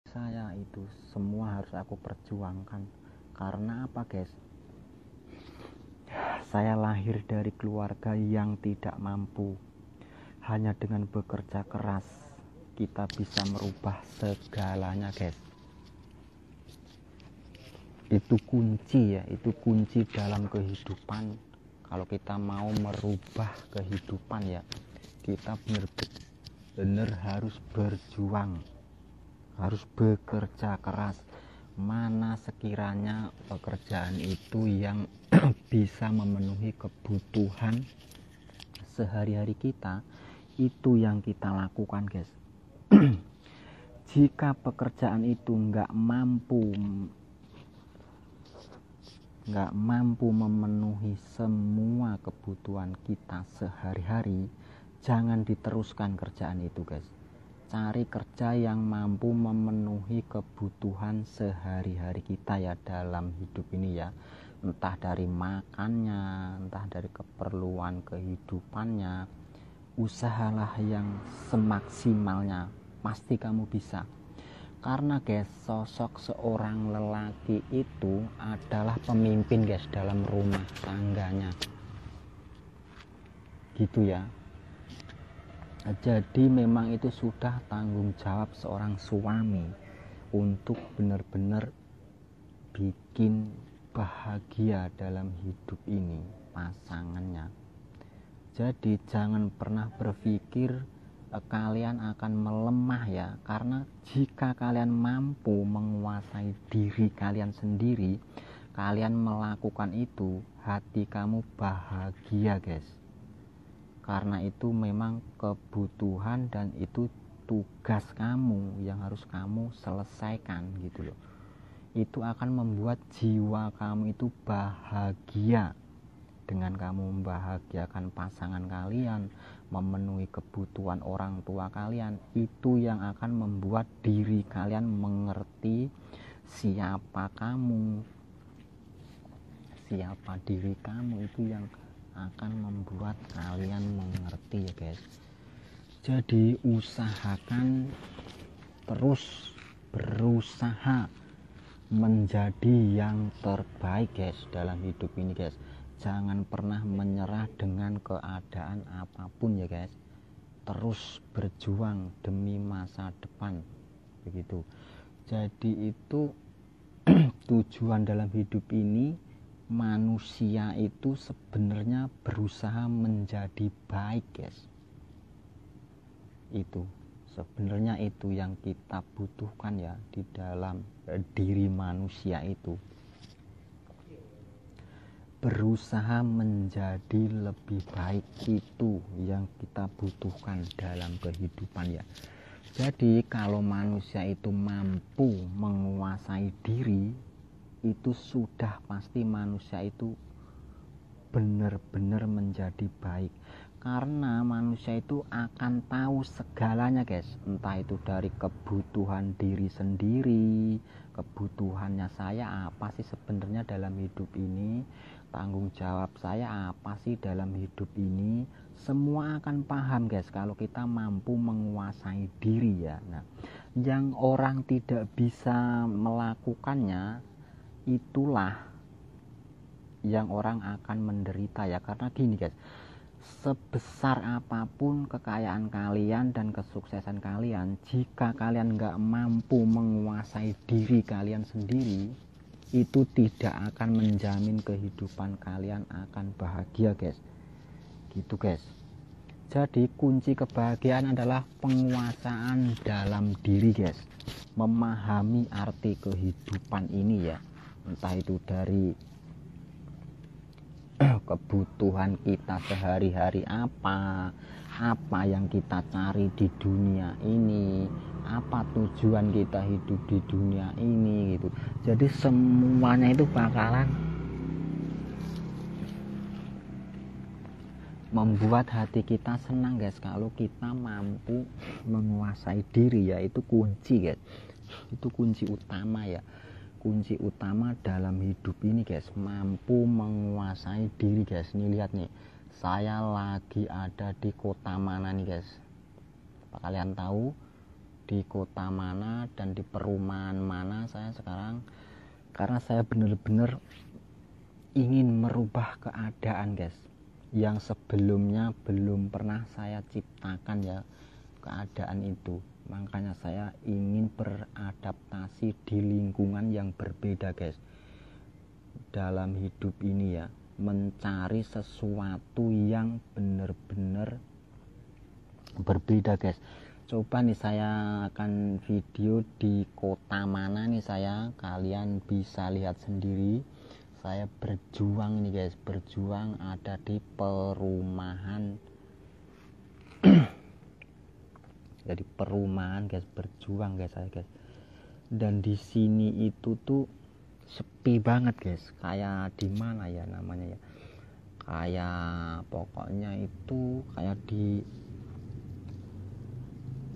Saya itu semua harus aku perjuangkan. Karena apa, guys? Saya lahir dari keluarga yang tidak mampu. Hanya dengan bekerja keras kita bisa merubah segalanya, guys. Itu kunci ya, itu kunci dalam kehidupan. Kalau kita mau merubah kehidupan ya, kita benar-benar harus berjuang, harus bekerja keras. Mana sekiranya pekerjaan itu yang bisa memenuhi kebutuhan sehari-hari kita, itu yang kita lakukan, guys. Jika pekerjaan itu nggak mampu memenuhi semua kebutuhan kita sehari-hari, jangan diteruskan kerjaan itu, guys. Cari kerja yang mampu memenuhi kebutuhan sehari-hari kita ya dalam hidup ini ya. Entah dari makannya, entah dari keperluan kehidupannya. Usahalah yang semaksimalnya, pasti kamu bisa. Karena guys, sosok seorang lelaki itu adalah pemimpin, guys, dalam rumah tangganya. Gitu ya. Jadi memang itu sudah tanggung jawab seorang suami untuk benar-benar bikin bahagia dalam hidup ini pasangannya. Jadi jangan pernah berpikir kalian akan melemah ya, karena jika kalian mampu menguasai diri kalian sendiri, kalian melakukan itu, hati kamu bahagia, guys. Karena itu memang kebutuhan dan itu tugas kamu yang harus kamu selesaikan gitu loh. Itu akan membuat jiwa kamu itu bahagia. Dengan kamu membahagiakan pasangan kalian, memenuhi kebutuhan orang tua kalian, itu yang akan membuat diri kalian mengerti siapa kamu, siapa diri kamu, itu yang akan membuat kalian mengerti ya, guys. Jadi usahakan terus berusaha menjadi yang terbaik, guys, dalam hidup ini, guys. Jangan pernah menyerah dengan keadaan apapun ya, guys. Terus berjuang demi masa depan begitu. Jadi itu tujuan dalam hidup ini, manusia itu sebenarnya berusaha menjadi baik, guys. Itu sebenarnya itu yang kita butuhkan ya di dalam diri manusia itu. Berusaha menjadi lebih baik, itu yang kita butuhkan dalam kehidupan ya. Jadi kalau manusia itu mampu menguasai diri, itu sudah pasti manusia itu benar-benar menjadi baik. Karena manusia itu akan tahu segalanya, guys. Entah itu dari kebutuhan diri sendiri, kebutuhannya saya apa sih sebenarnya dalam hidup ini, tanggung jawab saya apa sih dalam hidup ini. Semua akan paham, guys, kalau kita mampu menguasai diri ya. Nah, yang orang tidak bisa melakukannya, itulah yang orang akan menderita ya. Karena gini, guys, sebesar apapun kekayaan kalian dan kesuksesan kalian, jika kalian nggak mampu menguasai diri kalian sendiri, itu tidak akan menjamin kehidupan kalian akan bahagia, guys. Gitu, guys. Jadi kunci kebahagiaan adalah penguasaan dalam diri, guys. Memahami arti kehidupan ini ya. Entah itu dari kebutuhan kita sehari-hari apa yang kita cari di dunia ini, apa tujuan kita hidup di dunia ini gitu. Jadi semuanya itu bakalan membuat hati kita senang, guys, kalau kita mampu menguasai diri ya. Itu kunci, guys. Itu kunci utama ya. Kunci utama dalam hidup ini, guys, mampu menguasai diri, guys. Nih lihat nih, saya lagi ada di kota mana nih, guys? Apa kalian tahu? di kota mana dan di perumahan mana saya sekarang, karena saya benar-benar ingin merubah keadaan guys, yang sebelumnya belum pernah saya ciptakan ya keadaan itu. Makanya saya ingin beradaptasi di lingkungan yang berbeda guys dalam hidup ini ya, mencari sesuatu yang benar-benar berbeda guys. Coba nih saya akan video di kota mana nih saya, kalian bisa lihat sendiri. Saya berjuang nih guys, berjuang ada di perumahan jadi perumahan guys, berjuang guys saya guys. Dan di sini itu tuh sepi banget guys, kayak di mana ya namanya ya, kayak pokoknya itu kayak di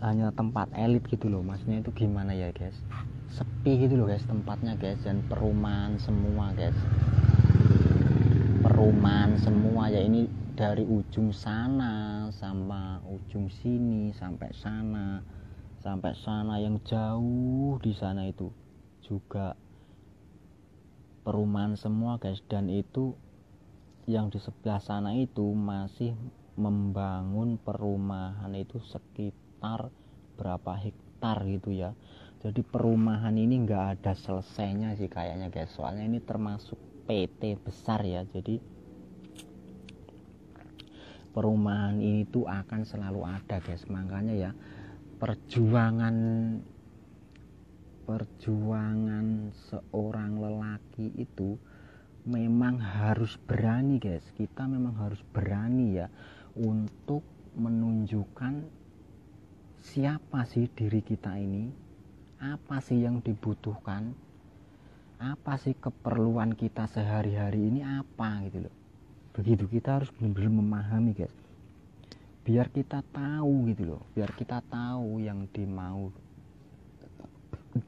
hanya tempat elit gitu loh, maksudnya itu gimana ya guys, sepi gitu loh guys tempatnya guys, dan perumahan semua guys, perumahan semua ya, ini dari ujung sana sama ujung sini sampai sana yang jauh di sana itu juga perumahan semua guys. Dan itu yang di sebelah sana itu masih membangun perumahan itu sekitar berapa hektar gitu ya. Jadi perumahan ini nggak ada selesainya sih kayaknya guys, soalnya ini termasuk PT besar ya. Jadi perumahan ini tuh akan selalu ada guys. Makanya ya perjuangan seorang lelaki itu memang harus berani guys. Kita memang harus berani ya untuk menunjukkan siapa sih diri kita ini, apa sih yang dibutuhkan, apa sih keperluan kita sehari-hari ini apa gitu loh. Begitu kita harus benar-benar memahami guys, biar kita tahu gitu loh, biar kita tahu yang dimau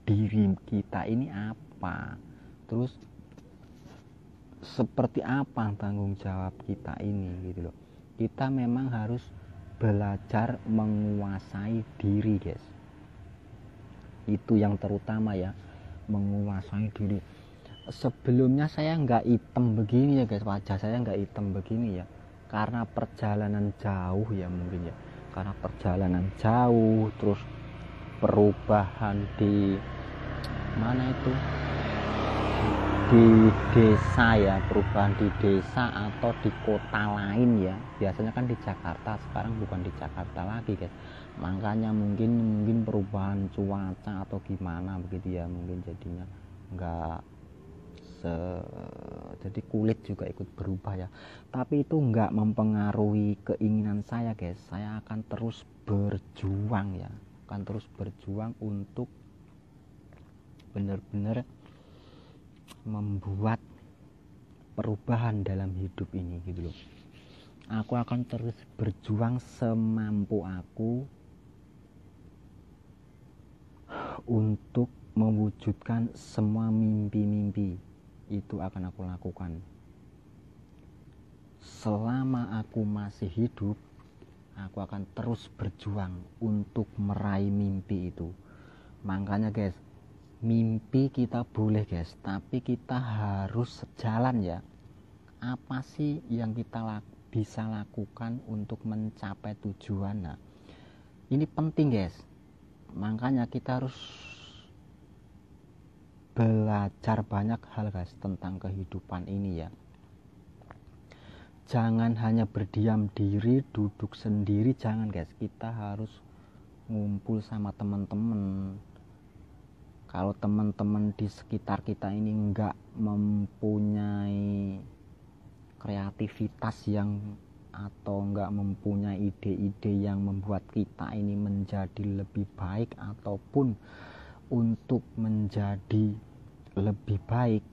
diri kita ini apa, terus seperti apa tanggung jawab kita ini gitu loh. Kita memang harus belajar menguasai diri guys, itu yang terutama ya, menguasai diri. Sebelumnya saya nggak hitam begini ya guys, wajah saya nggak hitam begini ya, karena perjalanan jauh ya mungkin ya, karena perjalanan jauh, terus perubahan di mana itu, di desa ya, perubahan di desa atau di kota lain ya. Biasanya kan di Jakarta, sekarang bukan di Jakarta lagi guys. Makanya mungkin perubahan cuaca atau gimana begitu ya, mungkin jadinya nggak jadi kulit juga ikut berubah ya. Tapi itu nggak mempengaruhi keinginan saya guys. Saya akan terus berjuang ya, akan terus berjuang untuk benar-benar membuat perubahan dalam hidup ini gitu loh. Aku akan terus berjuang semampu aku untuk mewujudkan semua mimpi-mimpi. Itu akan aku lakukan selama aku masih hidup. Aku akan terus berjuang untuk meraih mimpi itu. Makanya guys, mimpi kita boleh guys, tapi kita harus sejalan ya. Apa sih yang kita bisa lakukan untuk mencapai tujuan? Nah, ini penting guys. Makanya kita harus belajar banyak hal guys tentang kehidupan ini ya. Jangan hanya berdiam diri, duduk sendiri, jangan guys. Kita harus ngumpul sama teman-teman. Kalau teman-teman di sekitar kita ini nggak mempunyai kreativitas yang atau nggak mempunyai ide-ide yang membuat kita ini menjadi lebih baik ataupun untuk menjadi lebih baik,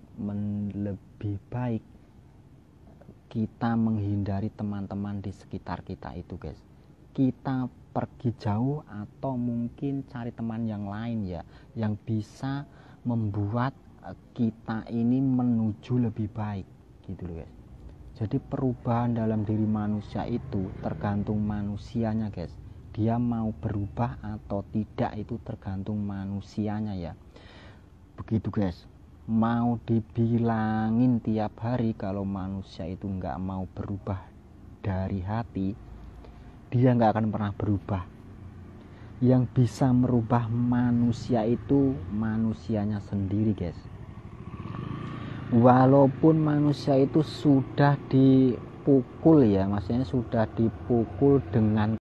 kita menghindari teman-teman di sekitar kita itu guys. Kita pergi jauh atau mungkin cari teman yang lain ya, yang bisa membuat kita ini menuju lebih baik gitu loh guys. Jadi perubahan dalam diri manusia itu tergantung manusianya guys. dia mau berubah atau tidak itu tergantung manusianya ya. Begitu guys, mau dibilangin tiap hari kalau manusia itu nggak mau berubah dari hati, dia nggak akan pernah berubah. Yang bisa merubah manusia itu manusianya sendiri guys. Walaupun manusia itu sudah dipukul ya, maksudnya sudah dipukul dengan